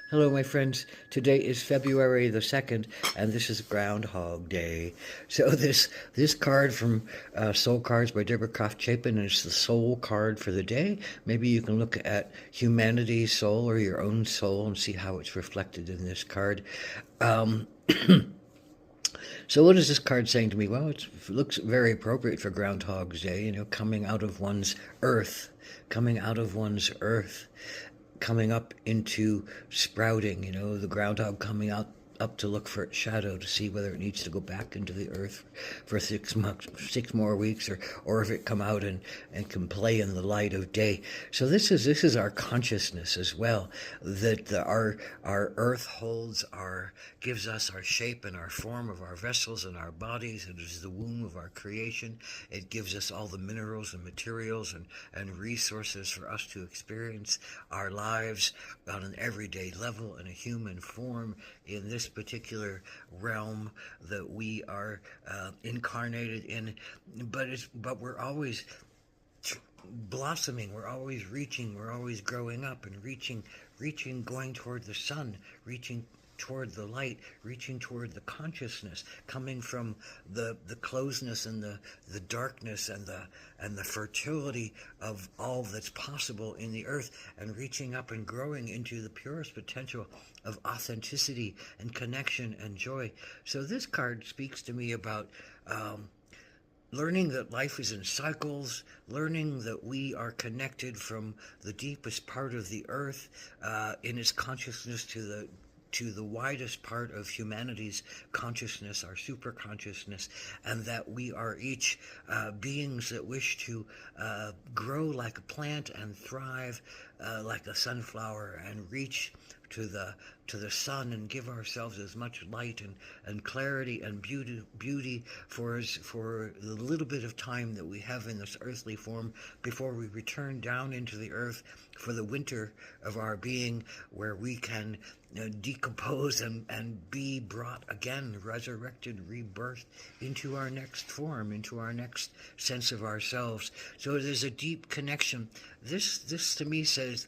Hello, my friends. Today is February the 2nd, and this is Groundhog Day. So this card from Soul Cards by Deborah Croft Chapin is the soul card for the day. Maybe you can look at humanity's soul or your own soul and see how it's reflected in this card. Um, so what is this card saying to me? Well, it looks very appropriate for Groundhog's Day, coming out of one's earth, coming out of one's earth, coming up into sprouting, the groundhog coming out up to look for its shadow to see whether it needs to go back into the earth for 6 months, 6 more weeks, or if it come out and can play in the light of day. So this is our consciousness as well, that our earth holds our gives us our shape and our form of our vessels and our bodies. It is the womb of our creation. It gives us all the minerals and materials and resources for us to experience our lives on an everyday level in a human form in this particular realm that we are incarnated in. But we're always blossoming, we're always reaching, we're always growing up and reaching, going toward the sun, reaching toward the light, reaching toward the consciousness, coming from the closeness and the darkness and the fertility of all that's possible in the earth, and reaching up and growing into the purest potential of authenticity and connection and joy. So this card speaks to me about learning that life is in cycles, learning that we are connected from the deepest part of the earth in its consciousness to the widest part of humanity's consciousness, our super consciousness, and that we are each beings that wish to grow like a plant and thrive like a sunflower and reach to the sun and give ourselves as much light and clarity and beauty for the little bit of time that we have in this earthly form before we return down into the earth for the winter of our being, where we can decompose and be brought again, resurrected, rebirthed into our next form, into our next sense of ourselves. So there's a deep connection. This to me says,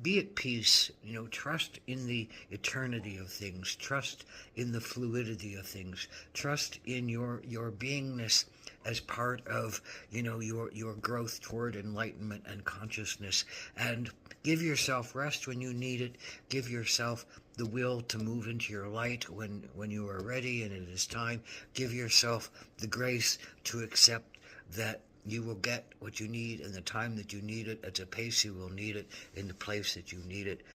be at peace, trust in the eternity of things, trust in the fluidity of things, trust in your beingness as part of, your growth toward enlightenment and consciousness, and give yourself rest when you need it. Give yourself the will to move into your light when you are ready and it is time. Give yourself the grace to accept that you will get what you need in the time that you need it, at the pace you will need it, in the place that you need it.